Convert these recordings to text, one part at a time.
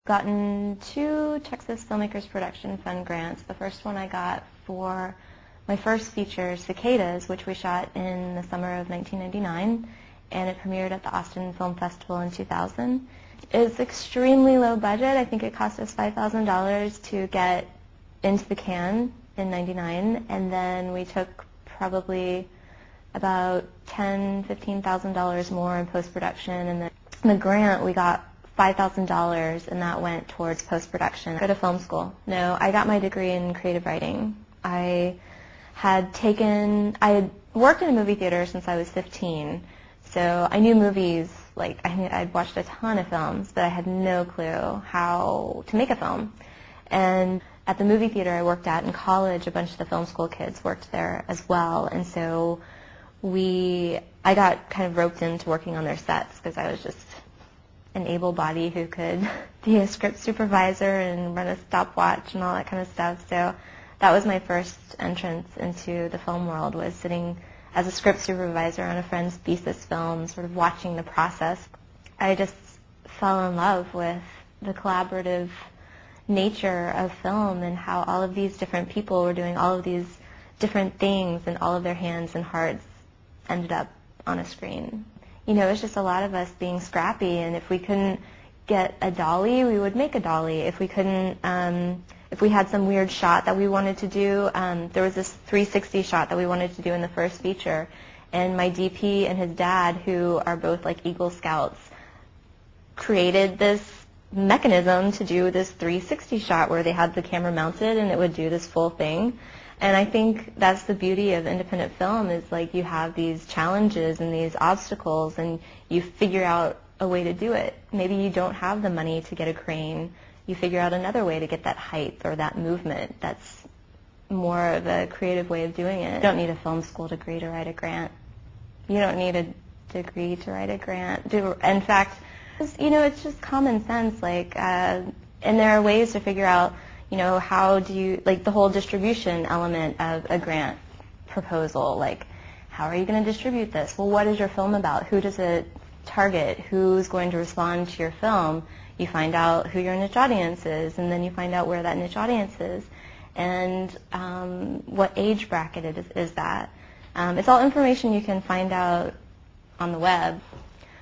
Gotten two Texas Filmmakers Production Fund grants. The first one I got for my first feature, Cicadas, which we shot in the summer of 1999, and it premiered at the Austin Film Festival in 2000. It's extremely low budget. I think it cost us $5,000 to get into the can in '99, and then we took probably about $10,000, $15,000 more in post-production, and then the grant we got $5,000, and that went towards post-production. Go to film school. No, I got my degree in creative writing. I had worked in a movie theater since I was 15, so I knew movies. Like, I'd watched a ton of films, but I had no clue how to make a film. And at the movie theater I worked at in college, a bunch of the film school kids worked there as well, and so I got kind of roped into working on their sets because I was just an able body who could be a script supervisor and run a stopwatch and all that kind of stuff. So that was my first entrance into the film world, was sitting as a script supervisor on a friend's thesis film, sort of watching the process. I just fell in love with the collaborative nature of film and how all of these different people were doing all of these different things, and all of their hands and hearts ended up on a screen. You know, it's just a lot of us being scrappy, and if we couldn't get a dolly, we would make a dolly. If we couldn't, if we had some weird shot that we wanted to do, there was this 360 shot that we wanted to do in the first feature, and my DP and his dad, who are both like Eagle Scouts, created this mechanism to do this 360 shot where they had the camera mounted and it would do this full thing. And I think that's the beauty of independent film, is like you have these challenges and these obstacles and you figure out a way to do it. Maybe you don't have the money to get a crane. You figure out another way to get that height or that movement. That's more of a creative way of doing it. You don't need a film school degree to write a grant. You don't need a degree to write a grant. In fact, you know, it's just common sense. Like, and there are ways to figure out, you know, how do you, like the whole distribution element of a grant proposal, like how are you going to distribute this? Well, what is your film about? Who does it target? Who's going to respond to your film? You find out who your niche audience is, and then you find out where that niche audience is, and what age bracket is that. It's all information you can find out on the web.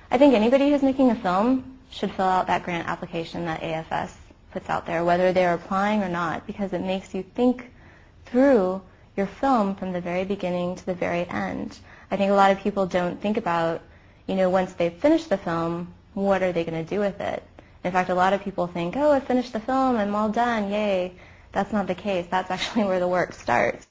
I think anybody who's making a film should fill out that grant application that AFS puts out there, whether they're applying or not, because it makes you think through your film from the very beginning to the very end. I think a lot of people don't think about, you know, once they've finished the film, what are they going to do with it? In fact, a lot of people think, oh, I finished the film, I'm all done, yay. That's not the case. That's actually where the work starts.